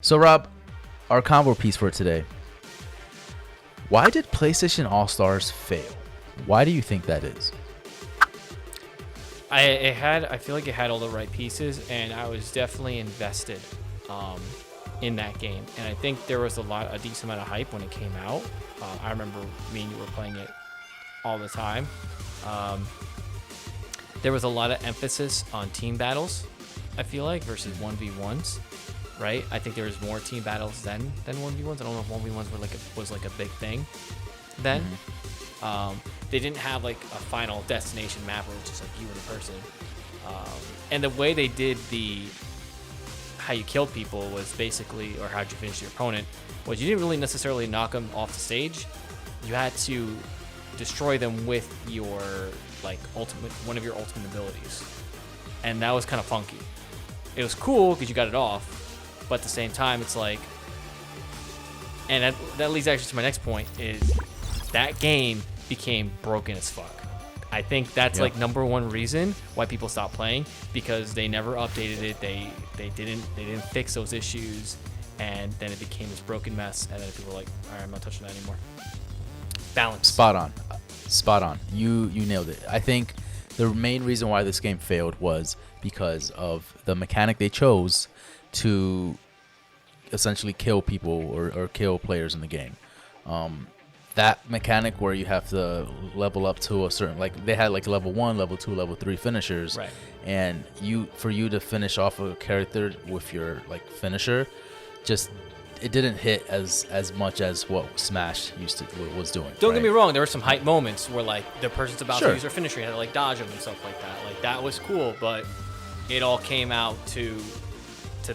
So, Rob, our combo piece for today. Why did PlayStation All-Stars fail? Why do you think that is? I feel like it had all the right pieces, and I was definitely invested in that game. And I think there was a decent amount of hype when it came out. I remember me and you were playing it all the time. There was a lot of emphasis on team battles, I feel like, versus 1v1s. Right, I think there was more team battles than 1v1s. I don't know if 1v1s was like a big thing then. They didn't have like a final destination map where it was just like you and a person. And the way they did how you killed people was basically, or how'd you finish your opponent, was you didn't really necessarily knock them off the stage. You had to destroy them with your one of your ultimate abilities, and that was kind of funky. It was cool because you got it off. But at the same time, it's like, and that leads actually to my next point, is that game became broken as fuck. I think that's like number one reason why people stopped playing, because they never updated it. They didn't fix those issues, and then it became this broken mess. And then people were like, all right, I'm not touching that anymore. Balance. Spot on. You nailed it. I think the main reason why this game failed was because of the mechanic they chose to essentially kill people or kill players in the game. That mechanic where you have to level up to a certain, like they had like level 1, level 2, level 3 finishers, right? And for you to finish off a character with your like finisher, just it didn't hit as much as what Smash was doing. Don't get me wrong, there were some hype moments where like the person's about to use their finisher, you had to like dodge them and stuff like that. Like that was cool, but it all came out to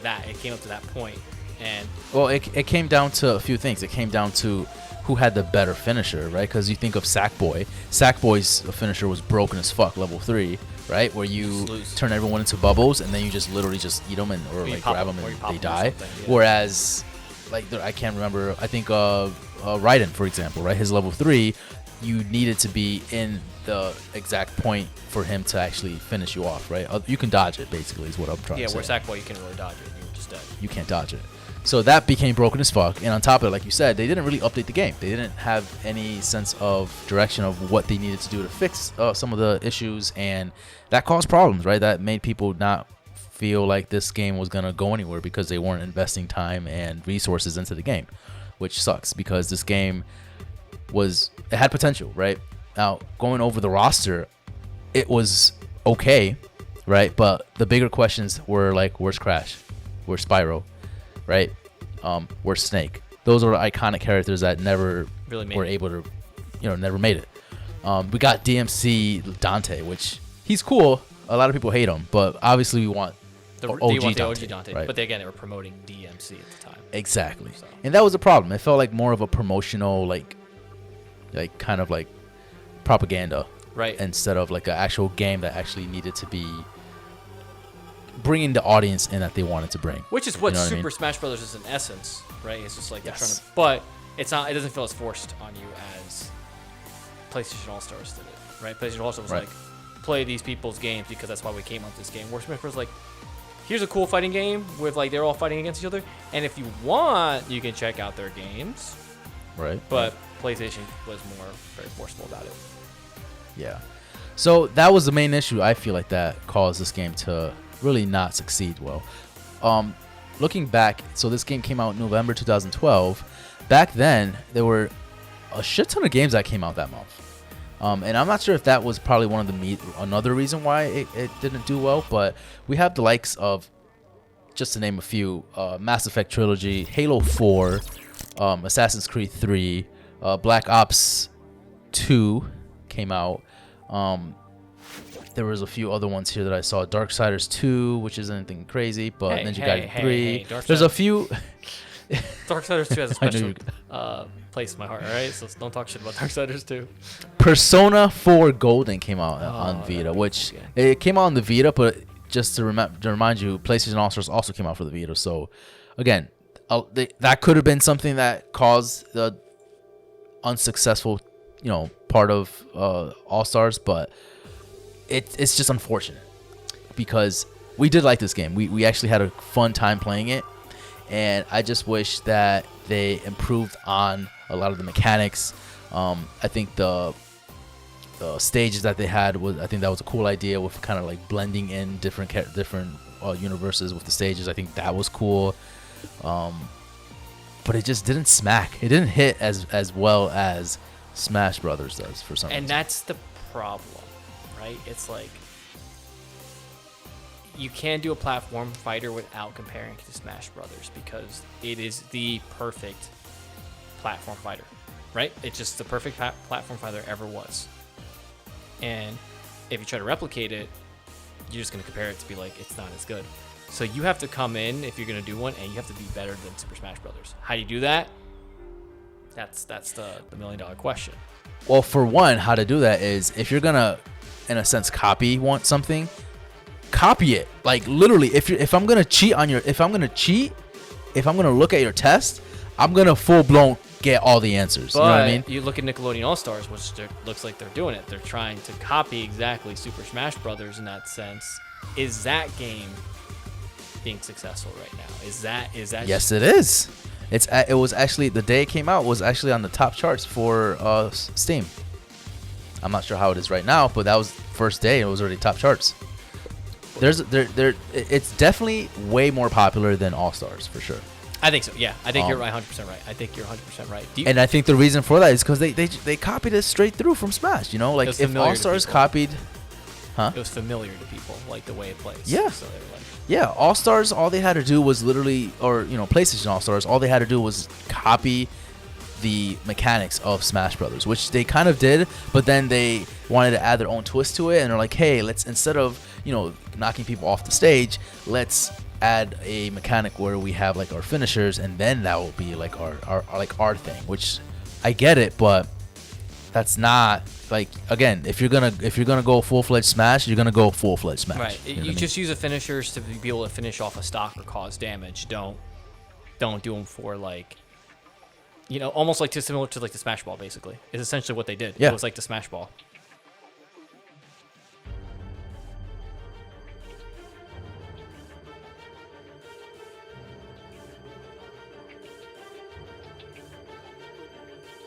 that. It came up to that point. And well, it came down to a few things. It came down to who had the better finisher, right? Because you think of Sackboy. Sackboy's finisher was broken as fuck, level 3, right? Where you turn everyone into bubbles and then you just literally just eat them or like grab them and they die. Yeah. Whereas, like I can't remember. I think Raiden, for example, right? His level 3, you needed to be in the exact point for him to actually finish you off, right? You can dodge it, basically, is what I'm trying to say. Yeah, where Sackboy, you can't really dodge it. You're just dead. You can't dodge it. So that became broken as fuck. And on top of it, like you said, they didn't really update the game. They didn't have any sense of direction of what they needed to do to fix some of the issues. And that caused problems, right? That made people not feel like this game was going to go anywhere because they weren't investing time and resources into the game, which sucks because this game it had potential, right? Now, going over the roster, it was okay, right? But the bigger questions were like, where's Crash? Where's Spyro? Right? Where's Snake? Those are iconic characters that never were able to, never made it. We got DMC Dante, which he's cool. A lot of people hate him, but obviously we want the OG Dante. Right? But again, they were promoting DMC at the time. Exactly. So. And that was a problem. It felt like more of a promotional, like kind of like propaganda, right? Instead of like an actual game that actually needed to be bringing the audience in that they wanted to bring. Which is what Super Smash Brothers is in essence, right? It's just like they're trying to, but it's not. It doesn't feel as forced on you as PlayStation All Stars did it, right? PlayStation All Stars was like, play these people's games because that's why we came up with this game. Where Smash Bros. Like, here's a cool fighting game with like they're all fighting against each other, and if you want, you can check out their games, right? But PlayStation was very forceful about it. Yeah. So that was the main issue. I feel like that caused this game to really not succeed well. Looking back, so this game came out in November 2012. Back then, there were a shit ton of games that came out that month. And I'm not sure if that was probably one of another reason why it didn't do well, but we have the likes of, just to name a few, Mass Effect Trilogy, Halo 4, Assassin's Creed 3, Black Ops 2 came out. There was a few other ones here that I saw. Darksiders 2, which isn't anything crazy, but Ninja Gaiden 3. There's a few. Darksiders 2 has a special place in my heart, all right? So don't talk shit about Darksiders 2. Persona 4 Golden came out on Vita, which it came out on the Vita, but just to remind you, PlayStation All-Stars also came out for the Vita. So, again, that could have been something that caused the unsuccessful, part of All-Stars, but it's just unfortunate because we did like this game. We actually had a fun time playing it, and I just wish that they improved on a lot of the mechanics. I think the stages that they had I think that was a cool idea with kind of like blending in different universes with the stages. I think that was cool, but it just didn't smack. It didn't hit as well as Smash Brothers does for some reason. And that's the problem, right? It's like you can't do a platform fighter without comparing it to Smash Brothers because it is the perfect platform fighter, right? It's just the perfect platform fighter there ever was. And if you try to replicate it, you're just going to compare it to be like, it's not as good. So you have to come in, if you're going to do one, and you have to be better than Super Smash Brothers. How do you do that? That's the $1 million question. Well, for one, how to do that is if you're going to, in a sense, copy something, copy it. Like literally, if I'm going to look at your test, I'm going to full blown get all the answers. But you know what I mean? You look at Nickelodeon All-Stars, which looks like they're doing it. They're trying to copy exactly Super Smash Brothers in that sense. Is that game being successful right now? Is that Yes, it is. It was actually, the day it came out was actually on the top charts for Steam. I'm not sure how it is right now, but that was first day. It was already top charts. It's definitely way more popular than All Stars for sure. I think so. Yeah, I think you're 100% right. I think you're 100% right. And I think the reason for that is because they copied it straight through from Smash. You know, like if All Stars copied, it was familiar to people, like the way it plays. Yeah. So they were like, yeah, All Stars. All they had to do was literally, or PlayStation All Stars. All they had to do was copy the mechanics of Smash Brothers, which they kind of did, but then they wanted to add their own twist to it, and they're like, hey, let's, instead of knocking people off the stage, let's add a mechanic where we have like our finishers, and then that will be like our thing. Which I get it, but that's not like, again, if you're gonna go full-fledged Smash, you're gonna go full-fledged Smash. right. You just just use the finishers to be able to finish off a stock or cause damage. Don't do them for like, almost like similar to like the Smash Ball. Basically, is essentially what they did. Yeah. It was like the Smash Ball.